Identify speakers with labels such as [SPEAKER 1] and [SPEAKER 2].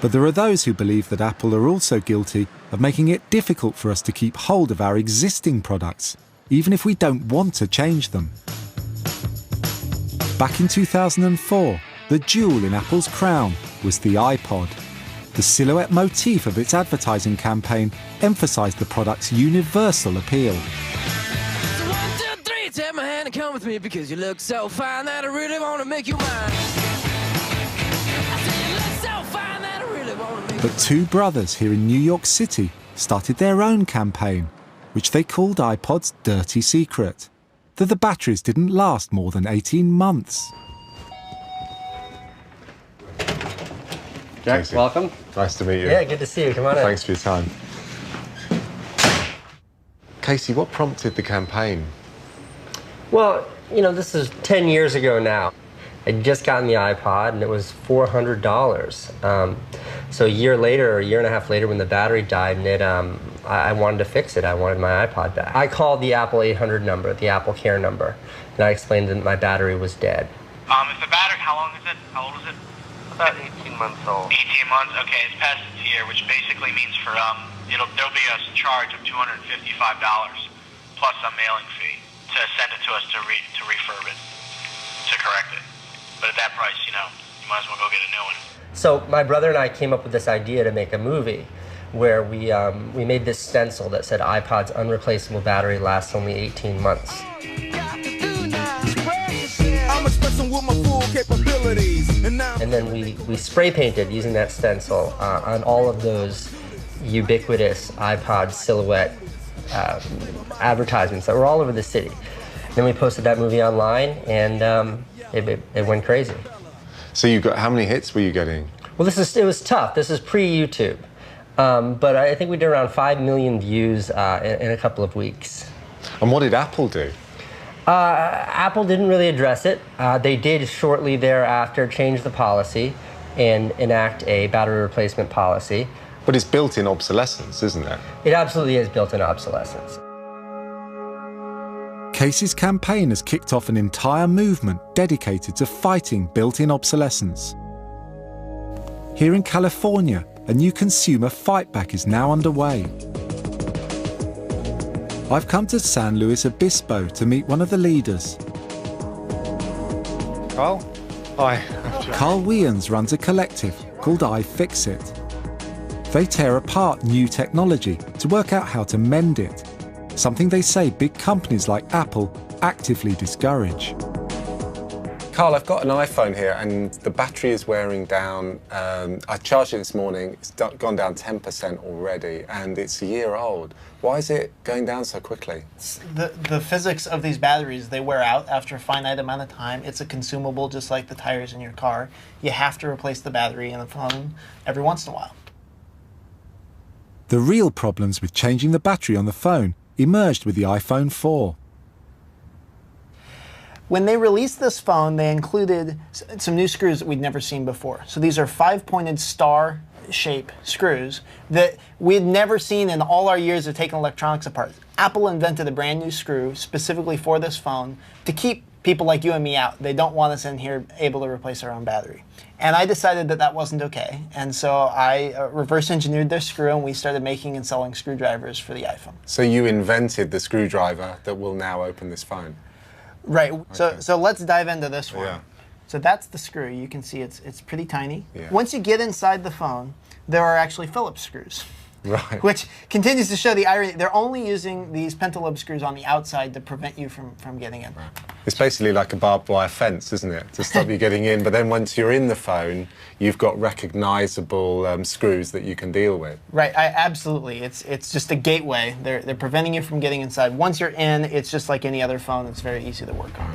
[SPEAKER 1] But there are those who believe that Apple are also guilty of making it difficult for us to keep hold of our existing products, even if we don't want to change them. Back in 2004, the jewel in Apple's crown was the iPod. The silhouette motif of its advertising campaign emphasised the product's universal appeal.
[SPEAKER 2] So 1, 2, 3, take my hand and come with me because you look so fine that I really want to make you mine.
[SPEAKER 1] But two brothers here in New York City started their own campaign, which they called iPod's dirty secret, that the batteries didn't last more than 18 months.
[SPEAKER 3] Jack,
[SPEAKER 4] Casey,
[SPEAKER 3] welcome.
[SPEAKER 4] Nice to meet you.
[SPEAKER 3] Yeah, good to see you. Come on in.
[SPEAKER 4] Thanks for your time. Casey, what prompted the campaign?
[SPEAKER 3] Well, you know, this is 10 years ago now. I'd just gotten the iPod, and it was $400. So a year later, or a year and a half later, when the battery died, and I wanted to fix it. I wanted my iPod back. I called the Apple 800 number, the Apple Care number, and I explained that my battery was dead.
[SPEAKER 5] If the battery, how long is it? How old is it?
[SPEAKER 6] About 18 months old.
[SPEAKER 5] 18 months? Okay, it's past its year, which basically means for, there'll be a charge of $255 plus a mailing fee to send it to us to refurb it, to correct it. But at that price, you might as well go get a new one.
[SPEAKER 3] So my brother and I came up with this idea to make a movie where we made this stencil that said iPod's unreplaceable battery lasts only 18 months. And then we spray painted using that stencil on all of those ubiquitous iPod silhouette advertisements that were all over the city. Then we posted that movie online, and it went crazy.
[SPEAKER 4] So you got, how many hits were you getting?
[SPEAKER 3] Well, it was tough. This is pre-YouTube. But I think we did around 5 million views in a couple of weeks.
[SPEAKER 4] And what did Apple do?
[SPEAKER 3] Apple didn't really address it. They did shortly thereafter change the policy and enact a battery replacement policy.
[SPEAKER 4] But it's built-in obsolescence, isn't it?
[SPEAKER 3] It absolutely is built-in obsolescence.
[SPEAKER 1] Casey's campaign has kicked off an entire movement dedicated to fighting built-in obsolescence. Here in California, a new consumer fightback is now underway. I've come to San Luis Obispo to meet one of the leaders.
[SPEAKER 4] Carl? Hi.
[SPEAKER 1] Carl Wiens runs a collective called iFixit. They tear apart new technology to work out how to mend it, something they say big companies like Apple actively discourage.
[SPEAKER 4] Carl, I've got an iPhone here and the battery is wearing down. I charged it this morning, it's gone down 10% already, and it's a year old. Why is it going down so quickly?
[SPEAKER 7] The physics of these batteries, they wear out after a finite amount of time. It's a consumable, just like the tires in your car. You have to replace the battery in the phone every once in a while.
[SPEAKER 1] The real problems with changing the battery on the phone emerged with the iPhone 4.
[SPEAKER 7] When they released this phone, they included some new screws that we'd never seen before. So these are 5-pointed star shape screws that we had never seen in all our years of taking electronics apart. Apple invented a brand new screw specifically for this phone to keep people like you and me out. They don't want us in here able to replace our own battery. And I decided that that wasn't okay. And so I reverse engineered their screw, and we started making and selling screwdrivers for the iPhone.
[SPEAKER 4] So you invented the screwdriver that will now open this phone?
[SPEAKER 7] Right.
[SPEAKER 4] Okay.
[SPEAKER 7] So let's dive into this one.
[SPEAKER 4] Yeah.
[SPEAKER 7] So that's the screw. You can see it's pretty tiny.
[SPEAKER 4] Yeah.
[SPEAKER 7] Once you get inside the phone, there are actually Phillips screws.
[SPEAKER 4] Right.
[SPEAKER 7] Which continues to show the irony. They're only using these pentalobe screws on the outside to prevent you from getting in.
[SPEAKER 4] Right. It's basically like a barbed wire fence, isn't it, to stop you getting in. But then once you're in the phone, you've got recognizable screws that you can deal with.
[SPEAKER 7] Right, absolutely. It's just a gateway. They're preventing you from getting inside. Once you're in, it's just like any other phone. It's very easy to work on.